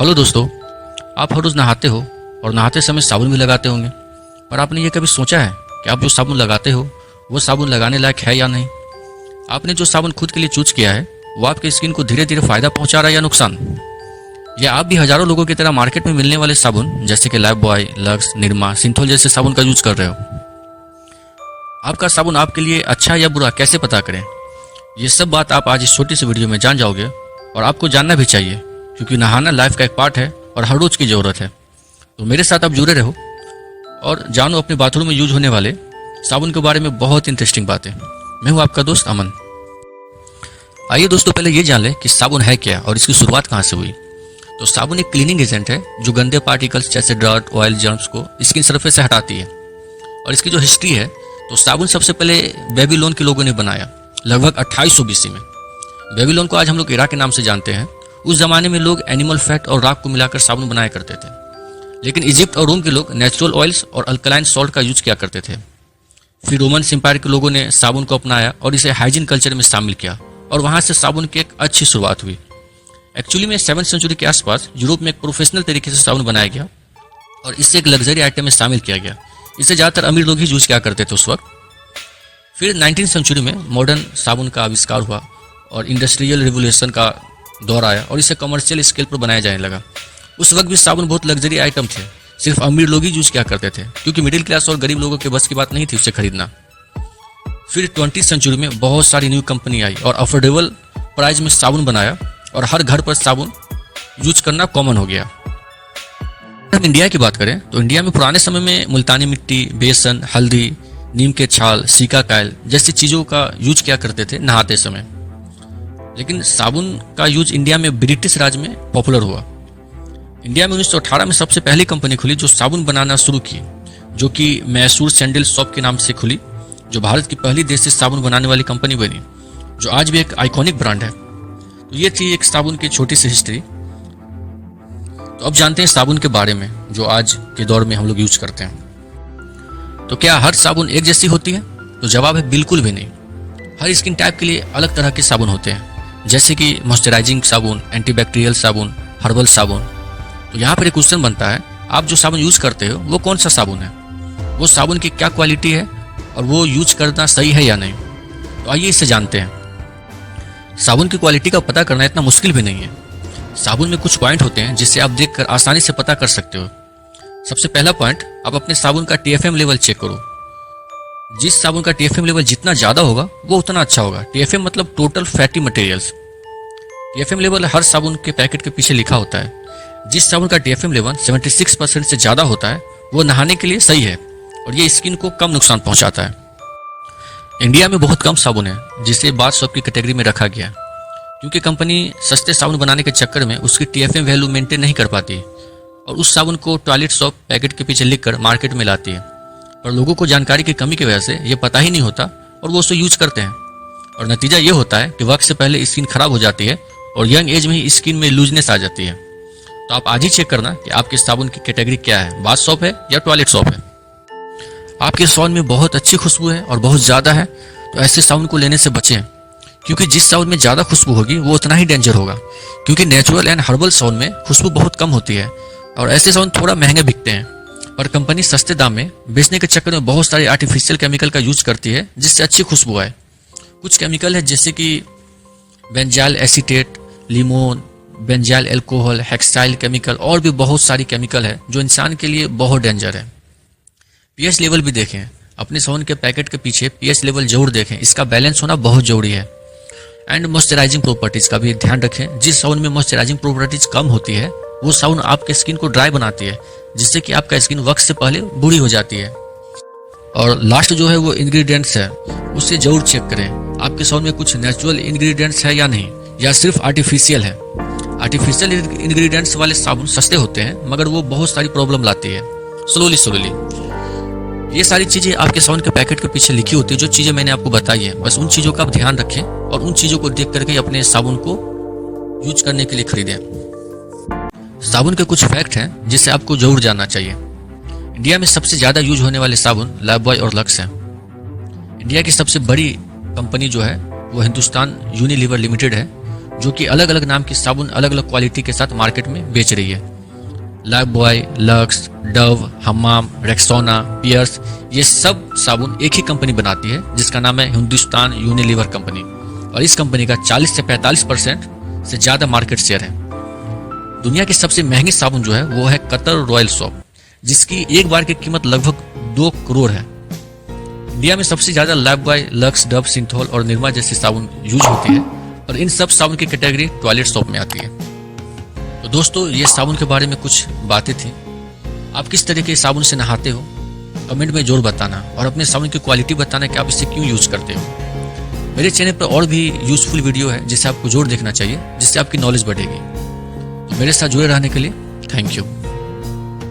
Hello दोस्तों, आप हर रोज़ नहाते हो और नहाते समय साबुन भी लगाते होंगे। पर आपने ये कभी सोचा है कि आप जो साबुन लगाते हो वो साबुन लगाने लायक है या नहीं? आपने जो साबुन खुद के लिए चूज किया है वो आपके स्किन को धीरे धीरे फायदा पहुंचा रहा है या नुकसान? या आप भी हजारों लोगों की तरह मार्केट में मिलने वाले साबुन जैसे कि life boy, lux, Nirma, Cinthol जैसे साबुन का यूज कर रहे हो? आपका साबुन आपके लिए अच्छा या बुरा कैसे पता करें? ये सब बात आप आज इस छोटी सी वीडियो में जान जाओगे और आपको जानना भी चाहिए, क्योंकि नहाना लाइफ का एक पार्ट है और हर रोज की जरूरत है। तो मेरे साथ आप जुड़े रहो और जानो अपने बाथरूम में यूज होने वाले साबुन के बारे में बहुत इंटरेस्टिंग बातें। मैं हूं आपका दोस्त अमन। आइए दोस्तों, पहले ये जान लें कि साबुन है क्या और इसकी शुरुआत कहाँ से हुई। तो साबुन एक क्लीनिंग एजेंट है जो गंदे पार्टिकल्स जैसे डर्ट, ऑयल, जर्म्स को स्किन सरफेस से हटाती है। और इसकी जो हिस्ट्री है, तो साबुन सबसे पहले बेबीलोन के लोगों ने बनाया लगभग 2800 BC में। बेबीलोन को आज हम लोग इराक के नाम से जानते हैं। उस जमाने में लोग एनिमल फैट और राख को मिलाकर साबुन बनाया करते थे, लेकिन इजिप्ट और रोम के लोग नेचुरल ऑयल्स और अल्कलाइन सॉल्ट का यूज किया करते थे। फिर रोमन एम्पायर के लोगों ने साबुन को अपनाया और इसे हाइजीन कल्चर में शामिल किया और वहां से साबुन की एक अच्छी शुरुआत हुई। एक्चुअली में 7वीं सेंचुरी के आसपास यूरोप में एक प्रोफेशनल तरीके से साबुन बनाया गया और इससे एक लग्जरी आइटम में शामिल किया गया। इसे ज़्यादातर अमीर लोग ही यूज किया करते थे उस वक्त। फिर 19वीं सेंचुरी में मॉडर्न साबुन का आविष्कार हुआ और इंडस्ट्रियल रिवोल्यूशन का दौर आया और इसे कमर्शियल स्केल पर बनाया जाने लगा। उस वक्त भी साबुन बहुत लग्जरी आइटम थे, सिर्फ अमीर लोग ही यूज किया करते थे, क्योंकि मिडिल क्लास और गरीब लोगों के बस की बात नहीं थी उसे खरीदना। फिर 20वीं सेंचुरी में बहुत सारी न्यू कंपनी आई और अफोर्डेबल प्राइस में साबुन बनाया और हर घर पर साबुन यूज करना कॉमन हो गया। हम इंडिया की बात करें तो इंडिया में पुराने समय में मुल्तानी मिट्टी, बेसन, हल्दी, नीम के छाल, सीका कायल जैसी चीज़ों का यूज किया करते थे नहाते समय। लेकिन साबुन का यूज इंडिया में ब्रिटिश राज में पॉपुलर हुआ। इंडिया में 1918 में सबसे पहली कंपनी खुली जो साबुन बनाना शुरू की, जो कि मैसूर सैंडल सोप के नाम से खुली, जो भारत की पहली देसी साबुन बनाने वाली कंपनी बनी, जो आज भी एक आइकॉनिक ब्रांड है। तो ये थी एक साबुन की छोटी सी हिस्ट्री। तो अब जानते हैं साबुन के बारे में जो आज के दौर में हम लोग यूज करते हैं। तो क्या हर साबुन एक जैसी होती है? तो जवाब है बिल्कुल भी नहीं। हर स्किन टाइप के लिए अलग तरह के साबुन होते हैं, जैसे कि मॉइस्चराइजिंग साबुन, एंटीबैक्टीरियल साबुन, हर्बल साबुन। तो यहाँ पर एक क्वेश्चन बनता है, आप जो साबुन यूज करते हो वो कौन सा साबुन है, वो साबुन की क्या क्वालिटी है और वो यूज करना सही है या नहीं। तो आइए इसे जानते हैं। साबुन की क्वालिटी का पता करना इतना मुश्किल भी नहीं है। साबुन में कुछ पॉइंट होते हैं जिससे आप देखकर आसानी से पता कर सकते हो। सबसे पहला पॉइंट, आप अपने साबुन का TFM लेवल चेक करो। जिस साबुन का TFM लेवल जितना ज्यादा होगा वो उतना अच्छा होगा। TFM मतलब total fatty materials. TFM level हर साबुन के पैकेट के पीछे लिखा होता है। जिस साबुन का TFM लेवल 76% से ज्यादा होता है वो नहाने के लिए सही है और ये स्किन को कम नुकसान पहुंचाता है। इंडिया में बहुत कम साबुन है जिसे बाथ सोप की कैटेगरी में रखा गया, क्योंकि कंपनी सस्ते साबुन बनाने के चक्कर में उसकी TFM वैल्यू मेंटेन नहीं कर पाती और उस साबुन को टॉयलेट सोप पैकेट के पीछे लिखकर मार्केट में लाती है। पर लोगों को जानकारी की कमी की वजह से ये पता ही नहीं होता और वो उसे यूज करते हैं और नतीजा ये होता है कि वक्त से पहले स्किन खराब हो जाती है और यंग एज में ही स्किन में लूजनेस आ जाती है। तो आप आज ही चेक करना कि आपके साबुन की कैटेगरी क्या है, बाथ सोप है या टॉयलेट सोप है। आपके साबुन में बहुत अच्छी खुशबू है और बहुत ज़्यादा है तो ऐसे साबुन को लेने से बचें, क्योंकि जिस साबुन में ज़्यादा खुशबू होगी वो उतना ही डेंजर होगा, क्योंकि नेचुरल एंड हर्बल साबुन में खुशबू बहुत कम होती है और ऐसे साबुन थोड़ा महंगे बिकते हैं। पर कंपनी सस्ते दाम में बेचने के चक्कर में बहुत सारे आर्टिफिशियल केमिकल का यूज करती है जिससे अच्छी खुशबू आए। कुछ केमिकल है जैसे कि benzyl acetate, limonene, benzyl alcohol, hexyl chemical और भी बहुत सारी केमिकल है जो इंसान के लिए बहुत डेंजर है। पीएच लेवल भी देखें, अपने साबुन के पैकेट के पीछे पीएच लेवल जरूर देखें, इसका बैलेंस होना बहुत जरूरी है। एंड मॉइस्चराइजिंग प्रॉपर्टीज का भी ध्यान रखें। जिस साबुन में मॉइस्चराइजिंग प्रॉपर्टीज कम होती है वो साबुन आपके स्किन को ड्राई बनाती है, जिससे कि आपका स्किन वक्त से पहले बूढ़ी हो जाती है। और लास्ट जो है वो इंग्रेडिएंट्स है, उसे जरूर चेक करें आपके साबुन में कुछ नेचुरल इंग्रेडिएंट्स है या नहीं, या सिर्फ आर्टिफिशियल है। आर्टिफिशियल इंग्रेडिएंट्स वाले साबुन सस्ते होते हैं मगर वो बहुत सारी प्रॉब्लम लाती है स्लोली। ये सारी चीजें आपके साबुन के पैकेट के पीछे लिखी होती है, जो चीजें मैंने आपको बताई है। बस उन चीजों का आप ध्यान रखें और उन चीजों को देख करके अपने साबुन को यूज करने के लिए खरीदें। साबुन के कुछ फैक्ट हैं जिसे आपको जरूर जानना चाहिए। इंडिया में सबसे ज्यादा यूज होने वाले साबुन लाइफ बॉय और लक्स हैं। इंडिया की सबसे बड़ी कंपनी जो है वो हिंदुस्तान यूनिलीवर लिमिटेड है, जो कि अलग अलग नाम की साबुन अलग अलग क्वालिटी के साथ मार्केट में बेच रही है। लाइफबॉय, लक्स, डव, हमाम, रेक्सोना, पियर्स, ये सब साबुन एक ही कंपनी बनाती है जिसका नाम है हिंदुस्तान यूनिलीवर कंपनी, और इस कंपनी का 40 से 45% से ज़्यादा मार्केट शेयर है। दुनिया की सबसे महंगी साबुन जो है वो है कतर रॉयल सोप, जिसकी एक बार की कीमत लगभग 2 करोड़ है। इंडिया में सबसे ज़्यादा लाइफबॉय, लक्स, डव, सिंथॉल और निरमा जैसी साबुन यूज होती है, और इन सब साबुन की कैटेगरी टॉयलेट सोप में आती है। तो दोस्तों, ये साबुन के बारे में कुछ बातें थी। आप किस तरह के साबुन से नहाते हो कमेंट में जरूर बताना, और अपने साबुन की क्वालिटी बताना कि आप इसे क्यों यूज करते हो। मेरे चैनल पर और भी यूजफुल वीडियो है जिसे आपको जरूर देखना चाहिए, जिससे आपकी नॉलेज बढ़ेगी। तो मेरे साथ जुड़े रहने के लिए थैंक यू।